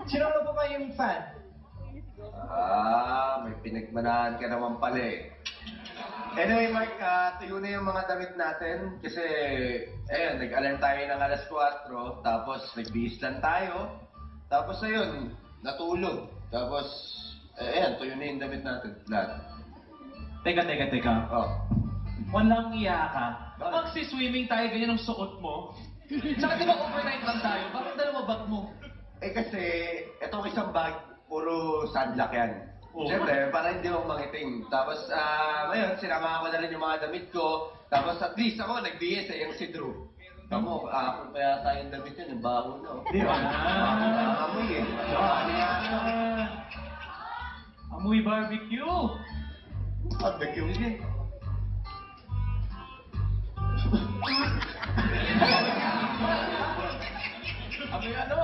Sino na po kayong fan? May pinagmanahan ka naman pala eh. Anyway, Mark, tuyo na yung mga damit natin kasi, nag-alarm tayo ng alas 4, tapos nagbihis lang tayo, tapos ayun, natulog, tapos, tuyo na yung damit natin, lahat. Teka. Oh. Walang iya ka. Bakit? Magsi-swimming tayo, ganyan ang suot mo. Tsaka di ba overnight lang tayo? Bakit dalawa bag mo? Kasi, itong isang bag, puro sunblock yan. Oh. Siyempre, para hindi mo mangiting. Tapos, ngayon, sinama ko na rin yung mga damit ko. Tapos, at least ako, nagbihis yung si Drew. Kamu, kung kaya tayong damit yun, yung baho na. Di ba? Amoy eh. Amoy barbecue. Barbecue yun. Amoy ano?